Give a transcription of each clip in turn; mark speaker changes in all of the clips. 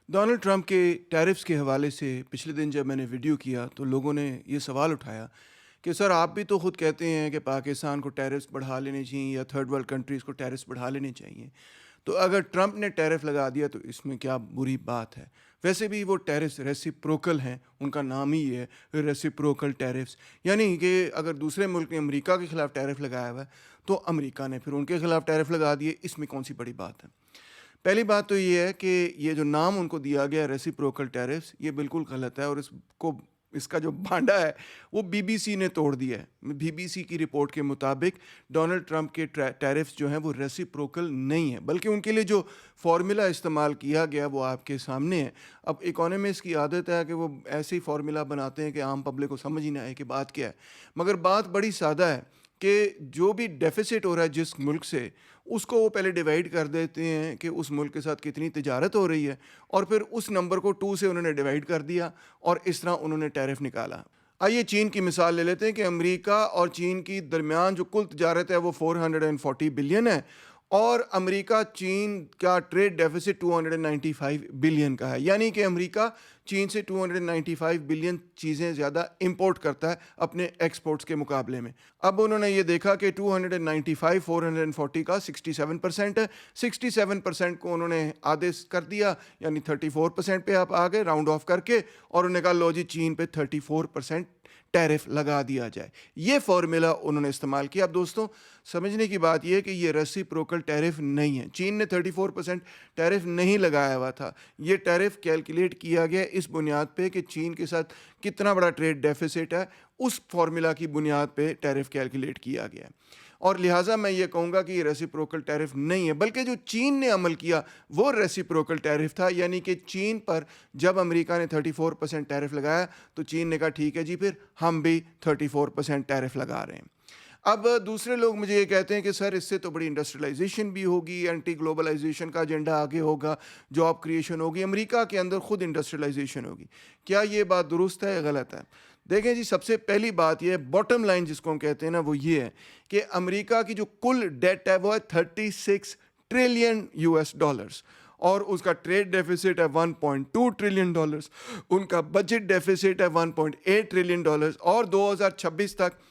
Speaker 1: Donald Trump کے tariffs کے حوالے سے پچھلے دن جب میں نے ویڈیو کیا تو لوگوں نے یہ سوال اٹھایا کہ سر آپ بھی تو خود کہتے ہیں کہ پاکستان کو ٹیرفس بڑھا لینے چاہیے یا تھرڈ ورلڈ کنٹریز کو ٹیرفس بڑھا لینے چاہیے، تو اگر ٹرمپ نے ٹیرف لگا دیا تو اس میں کیا بری بات ہے؟ ویسے بھی وہ ٹیرفس ریسیپروکل ہیں، ان کا نام ہی یہ ہے ریسیپروکل ٹیرفس، یعنی کہ اگر دوسرے ملک نے امریکہ کے خلاف ٹیرف لگایا ہوا ہے تو امریکہ نے پھر ان کے خلاف ٹیرف لگا دیے، اس میں کون سی بڑی بات ہے؟ پہلی بات تو یہ ہے کہ یہ جو نام ان کو دیا گیا ریسیپروکل ٹیرفس، یہ بالکل غلط ہے، اور اس کا جو بھانڈا ہے وہ بی بی سی نے توڑ دیا ہے۔ بی بی سی کی رپورٹ کے مطابق ڈونلڈ ٹرمپ کے ٹیرفس جو ہیں وہ ریسیپروکل نہیں ہیں، بلکہ ان کے لیے جو فارمولا استعمال کیا گیا وہ آپ کے سامنے ہے۔ اب اکانومسٹ کی عادت ہے کہ وہ ایسے ہی فارمولا بناتے ہیں کہ عام پبلک کو سمجھ ہی نہ آئے کہ بات کیا ہے، مگر بات بڑی سادہ ہے کہ جو بھی ڈیفیسٹ ہو رہا ہے جس ملک سے، اس کو وہ پہلے ڈیوائیڈ کر دیتے ہیں کہ اس ملک کے ساتھ کتنی تجارت ہو رہی ہے، اور پھر اس نمبر کو 2 سے انہوں نے ڈیوائیڈ کر دیا اور اس طرح انہوں نے ٹیرف نکالا۔ آئیے چین کی مثال لے لیتے ہیں کہ امریکہ اور چین کی درمیان جو کل تجارت ہے وہ 440 بلین ہے، اور امریکہ چین کا ٹریڈ ڈیفیسٹ 295 بلین کا ہے، یعنی کہ امریکہ چین سے 295 بلین چیزیں زیادہ امپورٹ کرتا ہے اپنے ایکسپورٹس کے مقابلے میں۔ اب انہوں نے یہ دیکھا کہ 295 440 کا 67% ہے، 67% کو انہوں نے آدھے کر دیا، یعنی 34% پہ آپ آگے راؤنڈ آف کر کے، اور انہوں نے کہا لو جی چین پہ 34% ٹیرف لگا دیا جائے۔ یہ فارمولا انہوں نے استعمال کیا۔ اب دوستوں سمجھنے کی بات یہ ہے کہ یہ ریسیپروکل ٹیرف نہیں ہے، چین نے 34% ٹیرف نہیں لگایا ہوا تھا، یہ ٹیرف کیلکولیٹ کیا گیا اس بنیاد پہ کہ چین کے ساتھ کتنا بڑا ٹریڈ ڈیفیسٹ ہے، اس فارمولا کی بنیاد پہ ٹیرف کیلکولیٹ کیا گیا ہے، اور لہٰذا میں یہ کہوں گا کہ یہ ریسیپروکل ٹیرف نہیں ہے، بلکہ جو چین نے عمل کیا وہ ریسیپروکل ٹیرف تھا، یعنی کہ چین پر جب امریکہ نے 34% ٹیرف لگایا تو چین نے کہا ٹھیک ہے جی پھر ہم بھی 34% ٹیرف لگا رہے ہیں۔ اب دوسرے لوگ مجھے یہ کہتے ہیں کہ سر اس سے تو بڑی انڈسٹریلائزیشن بھی ہوگی، اینٹی گلوبلائزیشن کا ایجنڈا آگے ہوگا، جاب کریشن ہوگی، امریکہ کے اندر خود انڈسٹریلائزیشن ہوگی۔ کیا یہ بات درست ہے یا غلط ہے؟ دیکھیں جی، سب سے پہلی بات یہ باٹم لائن جس کو ہم کہتے ہیں نا، وہ یہ ہے کہ امریکہ کی جو کل ڈیٹ ہے وہ ہے 36 ٹریلین US ڈالرز، اور اس کا ٹریڈ ڈیفیسٹ ہے 1.2 ٹریلین ڈالرز، ان کا بجٹ ڈیفیسٹ ہے 1.8 ٹریلین ڈالرز، اور 2026 تک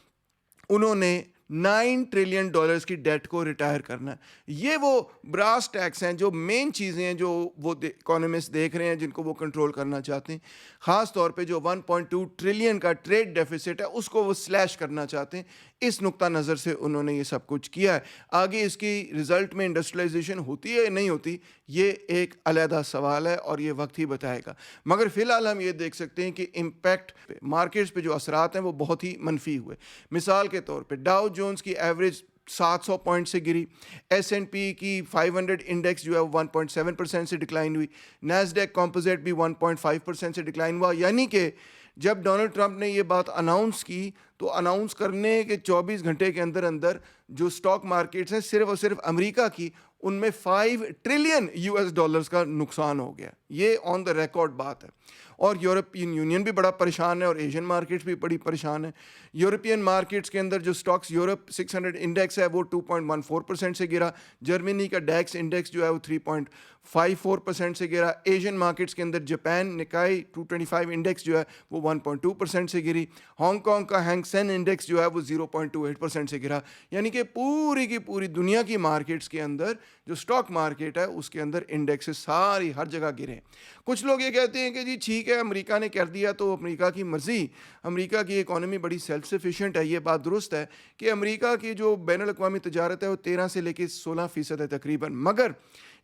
Speaker 1: انہوں نے 9 ٹریلین ڈالرز کی ڈیٹ کو ریٹائر کرنا ہے۔ یہ وہ براس ٹیکس ہیں، جو مین چیزیں ہیں جو وہ اکانومسٹ دیکھ رہے ہیں، جن کو وہ کنٹرول کرنا چاہتے ہیں، خاص طور پہ جو 1.2 ٹریلین کا ٹریڈ ڈیفیسٹ ہے اس کو وہ سلیش کرنا چاہتے ہیں۔ اس نقطہ نظر سے انہوں نے یہ سب کچھ کیا ہے۔ آگے اس کی رزلٹ میں انڈسٹریلائزیشن ہوتی ہے یا نہیں ہوتی، یہ ایک علیحدہ سوال ہے اور یہ وقت ہی بتائے گا، مگر فی الحال ہم یہ دیکھ سکتے ہیں کہ امپیکٹ مارکیٹس پہ جو اثرات ہیں وہ بہت ہی منفی ہوئے۔ مثال کے طور پہ ڈاؤ جونز کی ایوریج 700 پوائنٹ سے گری، S&P کی 500 انڈیکس جو ہے 1.7% سے ڈکلائن ہوئی، نیسڈیک کمپوزٹ بھی 1.5% سے ڈکلائن ہوا، یعنی کہ جب ڈونلڈ ٹرمپ نے یہ بات اناؤنس کی تو اناؤنس کرنے کے 24 گھنٹے کے اندر اندر جو سٹاک مارکیٹس ہیں صرف اور صرف امریکہ کی، ان میں 5 ٹریلین US ڈالرز کا نقصان ہو گیا۔ یہ آن دا ریکارڈ بات ہے، اور یورپین یونین بھی بڑا پریشان ہے، اور ایشین مارکیٹس بھی بڑی پریشان ہے۔ یورپین مارکیٹس کے اندر جو سٹاکس یورپ 600 انڈیکس ہے وہ 2.14% سے گرا، جرمنی کا ڈیکس انڈیکس جو ہے وہ 3.54% سے گرا، ایشین مارکیٹس کے اندر جاپان نکائی 225 انڈیکس جو ہے وہ 1.2% سے گری، ہانگ کانگ کا ہینگ سین انڈیکس جو ہے وہ 0.28% سے گرا، یعنی کہ پوری کی پوری دنیا کی مارکیٹس کے اندر جو سٹاک مارکیٹ ہے اس کے اندر انڈیکس ساری ہر جگہ گرے۔ کچھ لوگ یہ کہتے ہیں کہ جی ٹھیک ہے امریکہ نے کر دیا تو امریکہ کی مرضی، امریکہ کی اکانومی بڑی سیلف سفیشینٹ ہے۔ یہ بات درست ہے کہ امریکہ کی جو بین الاقوامی تجارت ہے وہ 13 سے لے کے 16% ہے تقریباً، مگر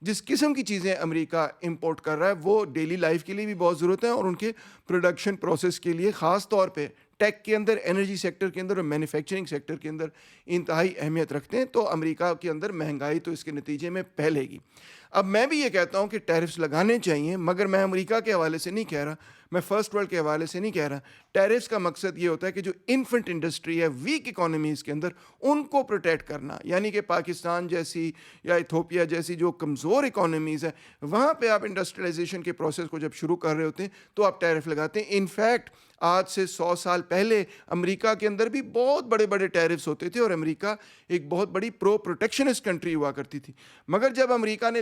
Speaker 1: جس قسم کی چیزیں امریکہ امپورٹ کر رہا ہے وہ ڈیلی لائف کے لیے بھی بہت ضرورت ہے، اور ان کے پروڈکشن پروسیس کے لیے خاص طور پہ ٹیک کے اندر، انرجی سیکٹر کے اندر اور مینوفیکچرنگ سیکٹر کے اندر انتہائی اہمیت رکھتے ہیں، تو امریکہ کے اندر مہنگائی تو اس کے نتیجے میں پھیلے گی۔ اب میں بھی یہ کہتا ہوں کہ ٹیرفس لگانے چاہیے، مگر میں امریکہ کے حوالے سے نہیں کہہ رہا، میں فرسٹ ورلڈ کے حوالے سے نہیں کہہ رہا۔ ٹیرفس کا مقصد یہ ہوتا ہے کہ جو انفنٹ انڈسٹری ہے، ویک اکانومیز کے اندر، ان کو پروٹیکٹ کرنا، یعنی کہ پاکستان جیسی یا ایتھوپیا جیسی جو کمزور اکانومیز ہیں، وہاں پہ آپ انڈسٹریلائزیشن کے پروسیس کو جب شروع کر رہے ہوتے ہیں تو آپ ٹیرف لگاتے ہیں۔ انفیکٹ آج سے 100 سال پہلے امریکہ کے اندر بھی بہت بڑے بڑے ٹیرفس ہوتے تھے، اور امریکہ ایک بہت بڑی پروٹیکشنسٹ کنٹری ہوا کرتی تھی، مگر جب امریکہ نے